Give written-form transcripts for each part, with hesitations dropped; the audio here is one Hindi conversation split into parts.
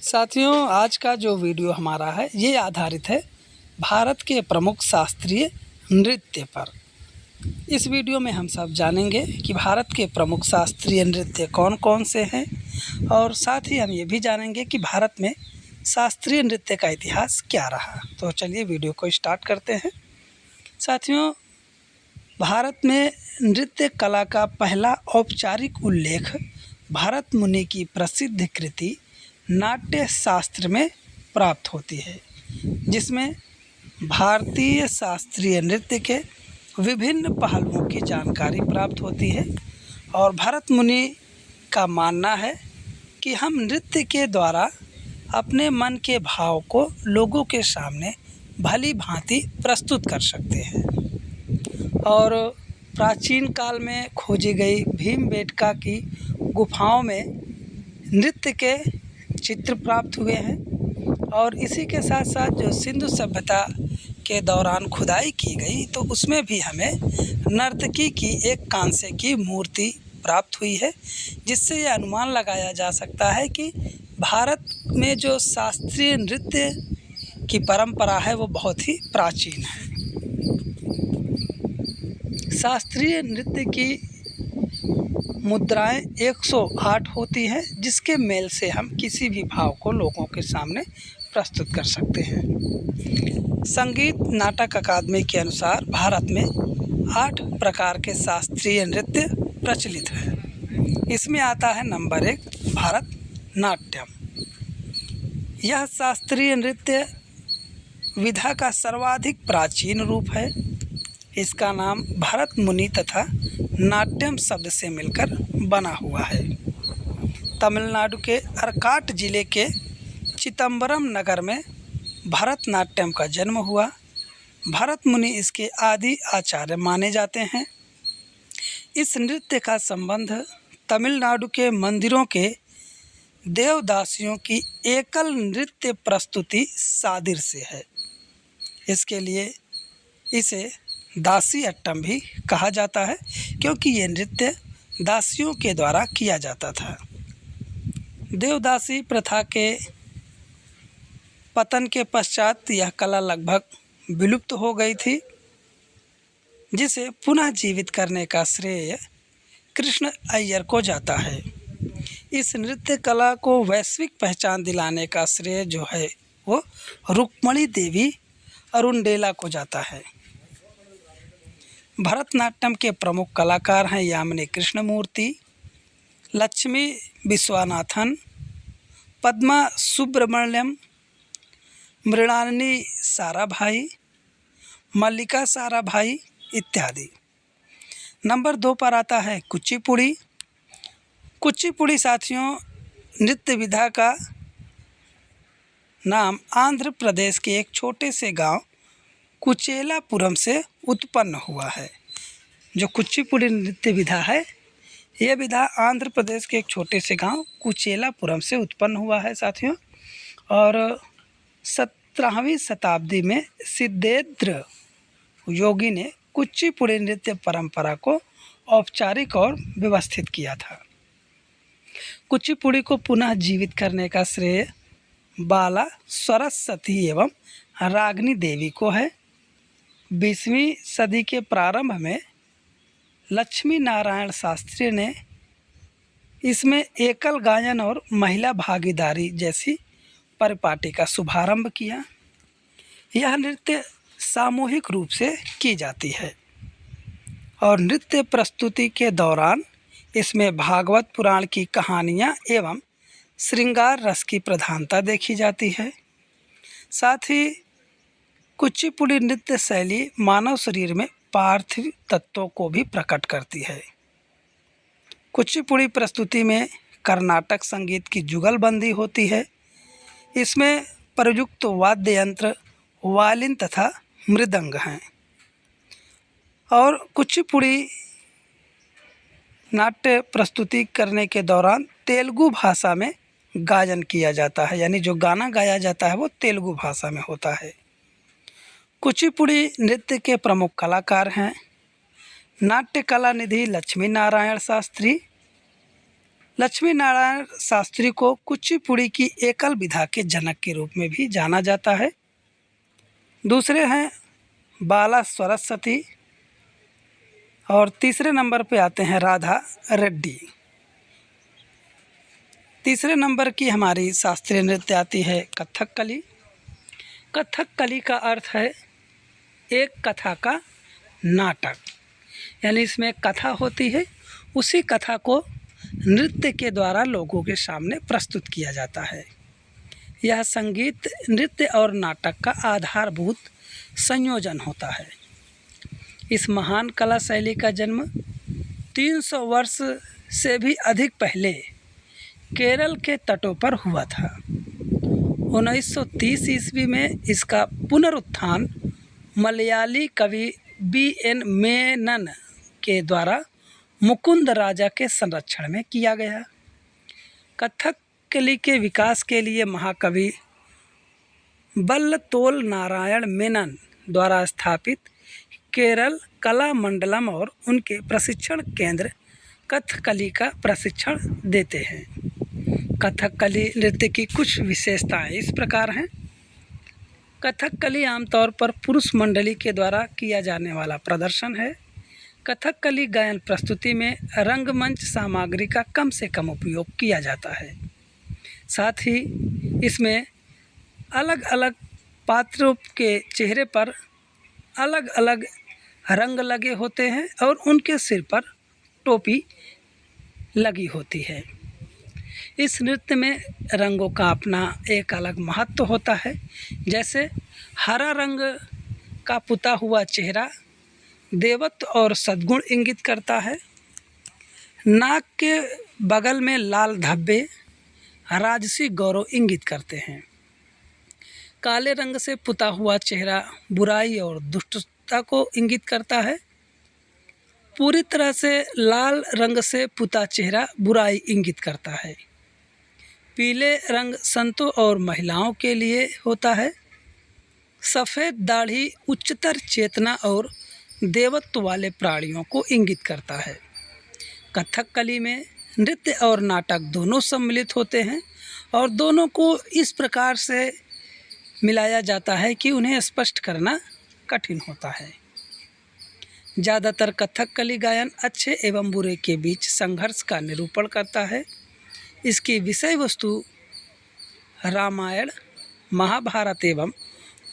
साथियों, आज का जो वीडियो हमारा है ये आधारित है भारत के प्रमुख शास्त्रीय नृत्य पर। इस वीडियो में हम सब जानेंगे कि भारत के प्रमुख शास्त्रीय नृत्य कौन कौन से हैं और साथ ही हम ये भी जानेंगे कि भारत में शास्त्रीय नृत्य का इतिहास क्या रहा। तो चलिए वीडियो को स्टार्ट करते हैं। साथियों, भारत में नृत्य कला का पहला औपचारिक उल्लेख भरत मुनि की प्रसिद्ध कृति नाट्य शास्त्र में प्राप्त होती है, जिसमें भारतीय शास्त्रीय नृत्य के विभिन्न पहलुओं की जानकारी प्राप्त होती है। और भरत मुनि का मानना है कि हम नृत्य के द्वारा अपने मन के भाव को लोगों के सामने भली भांति प्रस्तुत कर सकते हैं। और प्राचीन काल में खोजी गई भीमबेटका की गुफाओं में नृत्य के चित्र प्राप्त हुए हैं। और इसी के साथ साथ जो सिंधु सभ्यता के दौरान खुदाई की गई तो उसमें भी हमें नर्तकी की एक कांसे की मूर्ति प्राप्त हुई है, जिससे यह अनुमान लगाया जा सकता है कि भारत में जो शास्त्रीय नृत्य की परंपरा है वो बहुत ही प्राचीन है। शास्त्रीय नृत्य की मुद्राएं 108 होती हैं, जिसके मेल से हम किसी भी भाव को लोगों के सामने प्रस्तुत कर सकते हैं। संगीत नाटक अकादमी के अनुसार भारत में 8 प्रकार के शास्त्रीय नृत्य प्रचलित हैं। इसमें आता है नंबर 1 भरतनाट्यम। यह शास्त्रीय नृत्य विधा का सर्वाधिक प्राचीन रूप है। इसका नाम भरत मुनि तथा नाट्यम शब्द से मिलकर बना हुआ है। तमिलनाडु के अर्काट जिले के चिदंबरम नगर में भरतनाट्यम का जन्म हुआ। भरत मुनि इसके आदि आचार्य माने जाते हैं। इस नृत्य का संबंध तमिलनाडु के मंदिरों के देवदासियों की एकल नृत्य प्रस्तुति सादिर से है। इसके लिए इसे दासी अट्टम भी कहा जाता है, क्योंकि ये नृत्य दासियों के द्वारा किया जाता था। देवदासी प्रथा के पतन के पश्चात यह कला लगभग विलुप्त हो गई थी, जिसे पुनः जीवित करने का श्रेय कृष्ण अय्यर को जाता है। इस नृत्य कला को वैश्विक पहचान दिलाने का श्रेय जो है वो रुक्मणी देवी अरुणडेला को जाता है। भरतनाट्यम के प्रमुख कलाकार हैं यामिनी कृष्णमूर्ति, लक्ष्मी विश्वनाथन, पद्मा सुब्रमण्यम, मृणालिनी साराभाई, मल्लिका साराभाई इत्यादि। नंबर 2 पर आता है कुचिपुड़ी। कुचिपुड़ी साथियों, नृत्य विधा का नाम आंध्र प्रदेश के एक छोटे से गांव कुचेलापुरम से उत्पन्न हुआ है। जो कुचिपुड़ी नृत्य विधा है, यह विधा आंध्र प्रदेश के एक छोटे से गांव कुचेलापुरम से उत्पन्न हुआ है साथियों। और 17वीं शताब्दी में सिद्धेंद्र योगी ने कुचिपुड़ी नृत्य परंपरा को औपचारिक और व्यवस्थित किया था। कुचिपुड़ी को पुनः जीवित करने का श्रेय बाला सरस्वती एवं रागिनी देवी को है। 20वीं सदी के प्रारंभ में लक्ष्मी नारायण शास्त्री ने इसमें एकल गायन और महिला भागीदारी जैसी परिपाटी का शुभारंभ किया। यह नृत्य सामूहिक रूप से की जाती है और नृत्य प्रस्तुति के दौरान इसमें भागवत पुराण की कहानियाँ एवं श्रृंगार रस की प्रधानता देखी जाती है। साथ ही कुचिपुड़ी नृत्य शैली मानव शरीर में पार्थिव तत्वों को भी प्रकट करती है। कुचिपुड़ी प्रस्तुति में कर्नाटक संगीत की जुगलबंदी होती है। इसमें प्रयुक्त वाद्य यंत्र वायलिन तथा मृदंग हैं। और कुचिपुड़ी नाट्य प्रस्तुति करने के दौरान तेलुगु भाषा में गायन किया जाता है, यानी जो गाना गाया जाता है वो तेलुगु भाषा में होता है। कुचिपुड़ी नृत्य के प्रमुख कलाकार हैं नाट्य कला निधि लक्ष्मी नारायण शास्त्री, लक्ष्मी नारायण शास्त्री को कुचिपुड़ी की एकल विधा के जनक के रूप में भी जाना जाता है। दूसरे हैं बाला सरस्वती और तीसरे नंबर पे आते हैं राधा रेड्डी। तीसरे नंबर की हमारी शास्त्रीय नृत्य आती है कथकली। कथकली का अर्थ है एक कथा का नाटक, यानी इसमें कथा होती है, उसी कथा को नृत्य के द्वारा लोगों के सामने प्रस्तुत किया जाता है। यह संगीत, नृत्य और नाटक का आधारभूत संयोजन होता है। इस महान कला शैली का जन्म 300 वर्ष से भी अधिक पहले केरल के तटों पर हुआ था। 1930 ईस्वी में इसका पुनरुत्थान मलयाली कवि B.N. मेनन के द्वारा मुकुंद राजा के संरक्षण में किया गया। कथकली के विकास के लिए महाकवि वल्लतोल नारायण मेनन द्वारा स्थापित केरल कला मंडलम और उनके प्रशिक्षण केंद्र कथकली का प्रशिक्षण देते हैं। कथकली नृत्य की कुछ विशेषताएं इस प्रकार हैं। कथकली आमतौर पर पुरुष मंडली के द्वारा किया जाने वाला प्रदर्शन है। कथकली गायन प्रस्तुति में रंगमंच सामग्री का कम से कम उपयोग किया जाता है। साथ ही इसमें अलग अलग पात्रों के चेहरे पर अलग अलग रंग लगे होते हैं और उनके सिर पर टोपी लगी होती है। इस नृत्य में रंगों का अपना एक अलग महत्व होता है। जैसे हरा रंग का पुता हुआ चेहरा देवत्व और सद्गुण इंगित करता है। नाक के बगल में लाल धब्बे राजसी गौरव इंगित करते हैं। काले रंग से पुता हुआ चेहरा बुराई और दुष्टता को इंगित करता है। पूरी तरह से लाल रंग से पुता चेहरा बुराई इंगित करता है। पीले रंग संतों और महिलाओं के लिए होता है। सफ़ेद दाढ़ी उच्चतर चेतना और देवत्व वाले प्राणियों को इंगित करता है। कथकली में नृत्य और नाटक दोनों सम्मिलित होते हैं और दोनों को इस प्रकार से मिलाया जाता है कि उन्हें स्पष्ट करना कठिन होता है। ज़्यादातर कथकली गायन अच्छे एवं बुरे के बीच संघर्ष का निरूपण करता है। इसकी विषय वस्तु रामायण, महाभारत एवं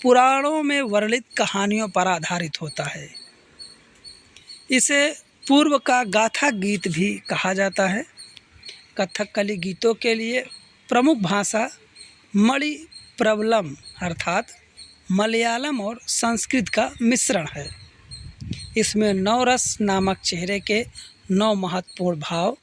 पुराणों में वर्णित कहानियों पर आधारित होता है। इसे पूर्व का गाथा गीत भी कहा जाता है। कथकली गीतों के लिए प्रमुख भाषा मणिप्रवलम अर्थात मलयालम और संस्कृत का मिश्रण है। इसमें नवरस नामक चेहरे के 9 महत्वपूर्ण भाव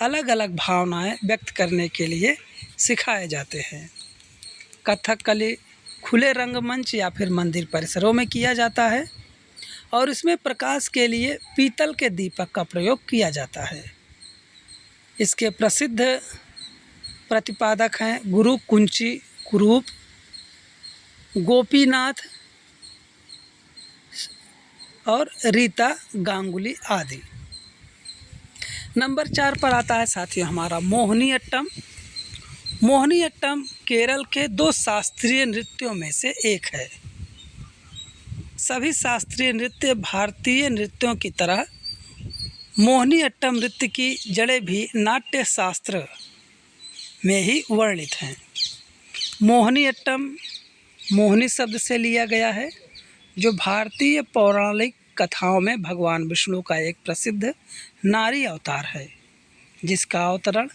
अलग अलग भावनाएं व्यक्त करने के लिए सिखाए जाते हैं। कथकली खुले रंगमंच या फिर मंदिर परिसरों में किया जाता है और इसमें प्रकाश के लिए पीतल के दीपक का प्रयोग किया जाता है। इसके प्रसिद्ध प्रतिपादक हैं गुरु कुंची कुरूप, गोपीनाथ और रीता गांगुली आदि। नंबर 4 पर आता है साथियों हमारा मोहिनीअट्टम। मोहिनीअट्टम केरल के 2 शास्त्रीय नृत्यों में से एक है। सभी शास्त्रीय नृत्य भारतीय नृत्यों की तरह मोहिनीअट्टम नृत्य की जड़ें भी नाट्य शास्त्र में ही वर्णित हैं। मोहिनीअट्टम मोहिनी शब्द से लिया गया है, जो भारतीय पौराणिक कथाओं में भगवान विष्णु का एक प्रसिद्ध नारी अवतार है, जिसका अवतरण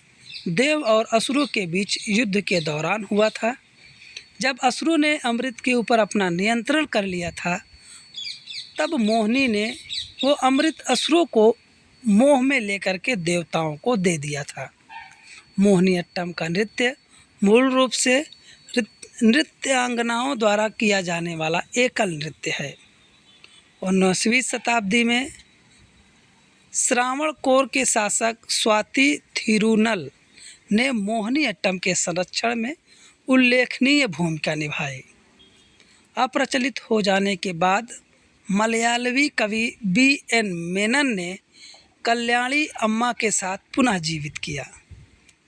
देव और असुरों के बीच युद्ध के दौरान हुआ था। जब असुरों ने अमृत के ऊपर अपना नियंत्रण कर लिया था, तब मोहिनी ने वो अमृत असुरों को मोह में लेकर के देवताओं को दे दिया था। मोहिनीअट्टम का नृत्य मूल रूप से नृत्यांगनाओं द्वारा किया जाने वाला एकल नृत्य है। 19वीं शताब्दी में श्रावणकोर के शासक स्वाति थिरुनल ने मोहिनीअट्टम के संरक्षण में उल्लेखनीय भूमिका निभाई। अप्रचलित हो जाने के बाद मलयालवी कवि B.N. मेनन ने कल्याणी अम्मा के साथ पुनः जीवित किया।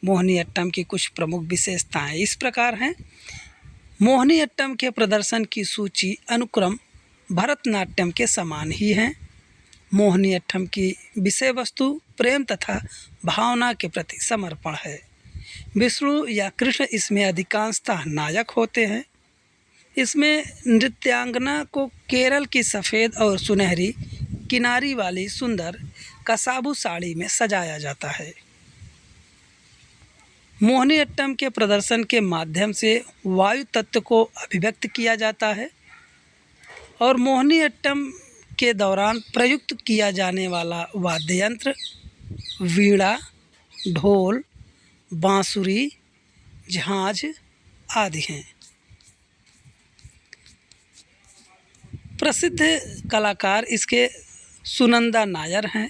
मोहिनीअट्टम की कुछ प्रमुख विशेषताएं इस प्रकार हैं। मोहिनीअट्टम के प्रदर्शन की सूची अनुक्रम भरतनाट्यम के समान ही हैं। मोहिनीअट्टम की विषय वस्तु प्रेम तथा भावना के प्रति समर्पण है। विष्णु या कृष्ण इसमें अधिकांशतः नायक होते हैं। इसमें नृत्यांगना को केरल की सफ़ेद और सुनहरी किनारी वाली सुंदर कसाबू साड़ी में सजाया जाता है। मोहिनीअट्टम के प्रदर्शन के माध्यम से वायु तत्व को अभिव्यक्त किया जाता है और मोहिनीअट्टम के दौरान प्रयुक्त किया जाने वाला वाद्य यंत्र वीणा, ढोल, बांसुरी, झांझ आदि हैं। प्रसिद्ध कलाकार इसके सुनंदा नायर हैं,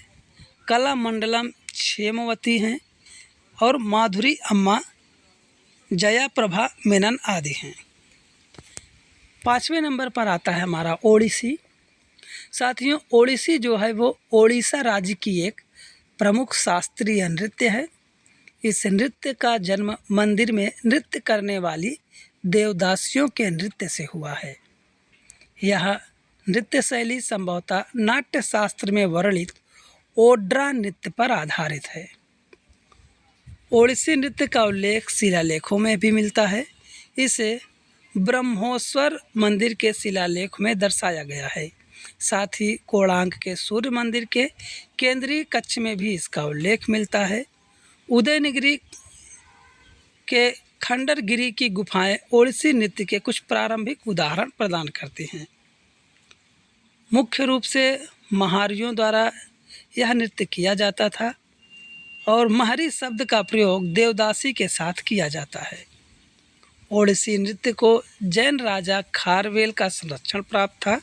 कलामंडलम क्षेमवती हैं और माधुरी अम्मा, जया प्रभा मेनन आदि हैं। 5वें नंबर पर आता है हमारा ओडिसी। साथियों, ओडिसी जो है वो ओडिशा राज्य की एक प्रमुख शास्त्रीय नृत्य है। इस नृत्य का जन्म मंदिर में नृत्य करने वाली देवदासियों के नृत्य से हुआ है। यह नृत्य शैली संभवतः नाट्य शास्त्र में वर्णित ओड्रा नृत्य पर आधारित है। ओडिसी नृत्य का उल्लेख शिलालेखों में भी मिलता है। इसे ब्रह्मोत्सव मंदिर के शिलालेख में दर्शाया गया है। साथ ही कोणार्क के सूर्य मंदिर के केंद्रीय कक्ष में भी इसका उल्लेख मिलता है। उदयनिगिरी के खंडरगिरी की गुफाएं ओडिसी नृत्य के कुछ प्रारंभिक उदाहरण प्रदान करती हैं। मुख्य रूप से महारियों द्वारा यह नृत्य किया जाता था और महरी शब्द का प्रयोग देवदासी के साथ किया जाता है। ओडिसी नृत्य को जैन राजा खारवेल का संरक्षण प्राप्त था।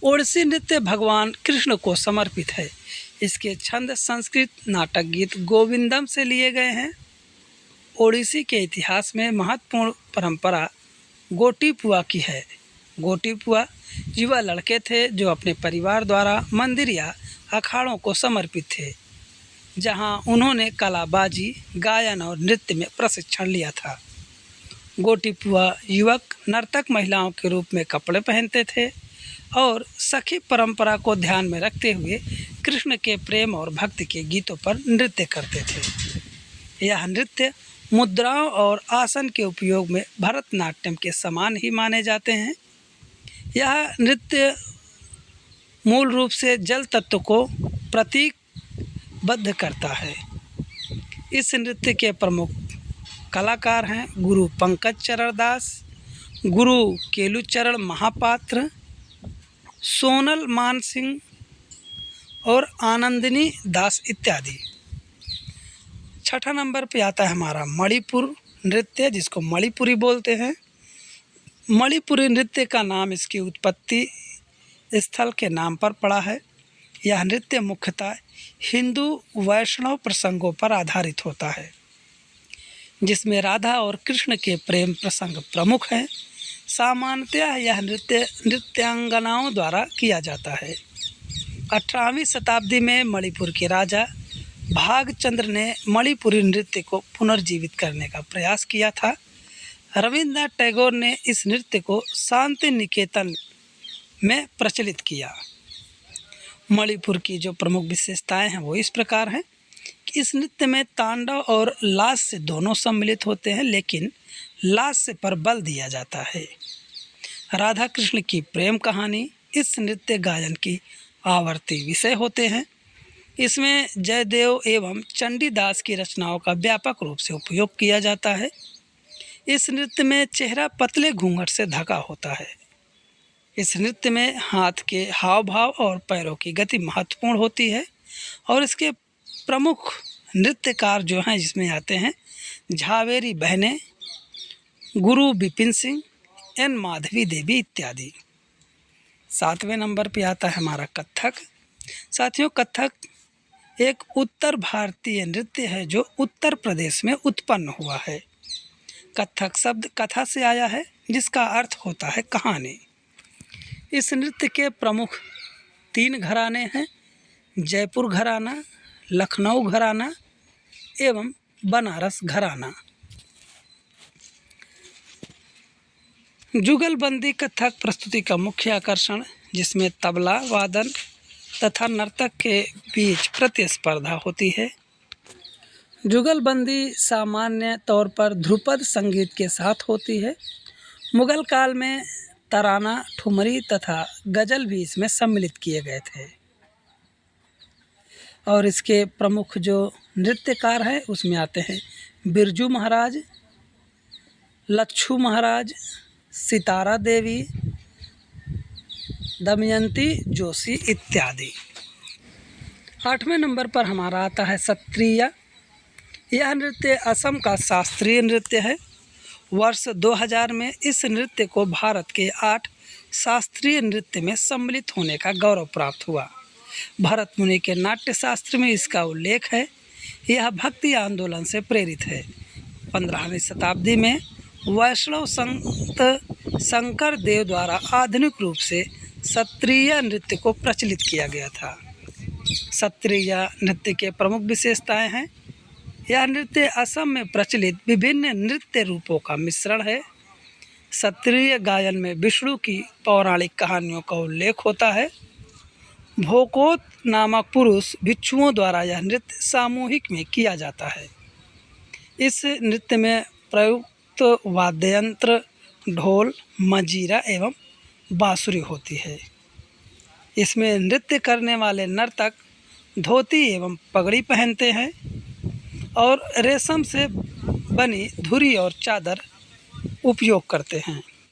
ओडिसी नृत्य भगवान कृष्ण को समर्पित है। इसके छंद संस्कृत नाटक गीत गोविंदम से लिए गए हैं। ओडिसी के इतिहास में महत्वपूर्ण परंपरा गोटीपुआ की है। गोटीपुआ युवा लड़के थे जो अपने परिवार द्वारा मंदिर या अखाड़ों को समर्पित थे, जहां उन्होंने कलाबाजी, गायन और नृत्य में प्रशिक्षण लिया था। गोटीपुआ युवक नर्तक महिलाओं के रूप में कपड़े पहनते थे और सखी परंपरा को ध्यान में रखते हुए कृष्ण के प्रेम और भक्ति के गीतों पर नृत्य करते थे। यह नृत्य मुद्राओं और आसन के उपयोग में भरतनाट्यम के समान ही माने जाते हैं। यह नृत्य मूल रूप से जल तत्व को प्रतीकबद्ध करता है। इस नृत्य के प्रमुख कलाकार हैं गुरु पंकज चरण दास, गुरु केलुचरण महापात्र, सोनल मानसिंह और आनंदिनी दास इत्यादि। 6ठा नंबर पे आता है हमारा मणिपुर नृत्य, जिसको मणिपुरी बोलते हैं। मणिपुरी नृत्य का नाम इसकी उत्पत्ति स्थल के नाम पर पड़ा है। यह नृत्य मुख्यतः हिंदू वैष्णव प्रसंगों पर आधारित होता है, जिसमें राधा और कृष्ण के प्रेम प्रसंग प्रमुख हैं। सामान्यतः यह नृत्य नृत्यांगनाओं द्वारा किया जाता है। 18वीं शताब्दी में मणिपुर के राजा भागचंद्र ने मणिपुरी नृत्य को पुनर्जीवित करने का प्रयास किया था। रविन्द्रनाथ टैगोर ने इस नृत्य को शांति निकेतन में प्रचलित किया। मणिपुर की जो प्रमुख विशेषताएं हैं वो इस प्रकार हैं कि इस नृत्य में तांडव और लास्य दोनों सम्मिलित होते हैं, लेकिन लास्य पर बल दिया जाता है। राधा कृष्ण की प्रेम कहानी इस नृत्य गायन की आवर्ती विषय होते हैं। इसमें जयदेव एवं चंडीदास की रचनाओं का व्यापक रूप से उपयोग किया जाता है। इस नृत्य में चेहरा पतले घूंघट से ढका होता है। इस नृत्य में हाथ के हाव भाव और पैरों की गति महत्वपूर्ण होती है और इसके प्रमुख नृत्यकार जो हैं जिसमें आते हैं झावेरी बहनें, गुरु बिपिन सिंह, एन माधवी देवी इत्यादि। 7वें नंबर पे आता है हमारा कथक। साथियों, कथक एक उत्तर भारतीय नृत्य है जो उत्तर प्रदेश में उत्पन्न हुआ है। कथक शब्द कथा से आया है, जिसका अर्थ होता है कहानी। इस नृत्य के प्रमुख 3 घराने हैं: जयपुर घराना, लखनऊ घराना एवं बनारस घराना। जुगलबंदी कथक प्रस्तुति का मुख्य आकर्षण, जिसमें तबला वादन तथा नर्तक के बीच प्रतिस्पर्धा होती है। जुगलबंदी सामान्य तौर पर ध्रुपद संगीत के साथ होती है। मुगल काल में तराना, ठुमरी तथा गज़ल भी इसमें सम्मिलित किए गए थे। और इसके प्रमुख जो नृत्यकार हैं उसमें आते हैं बिरजू महाराज, लच्छू महाराज, सितारा देवी, दमयंती जोशी इत्यादि। 8वें नंबर पर हमारा आता है सत्रिया। यह नृत्य असम का शास्त्रीय नृत्य है। वर्ष 2000 में इस नृत्य को भारत के 8 शास्त्रीय नृत्य में सम्मिलित होने का गौरव प्राप्त हुआ। भरत मुनि के नाट्य शास्त्र में इसका उल्लेख है। यह भक्ति आंदोलन से प्रेरित है। 15वीं शताब्दी में वैष्णव संत शंकर देव द्वारा आधुनिक रूप से सत्रिया नृत्य को प्रचलित किया गया था। सत्रिया नृत्य के प्रमुख विशेषताएं हैं। यह नृत्य असम में प्रचलित विभिन्न नृत्य रूपों का मिश्रण है। सत्रिय गायन में विष्णु की पौराणिक कहानियों का उल्लेख होता है। भोकोत नामक पुरुष भिक्षुओं द्वारा यह नृत्य सामूहिक में किया जाता है। इस नृत्य में प्रयुक्त वाद्य यंत्र ढोल, मजीरा एवं बांसुरी होती है। इसमें नृत्य करने वाले नर्तक धोती एवं पगड़ी पहनते हैं और रेशम से बनी धुरी और चादर उपयोग करते हैं।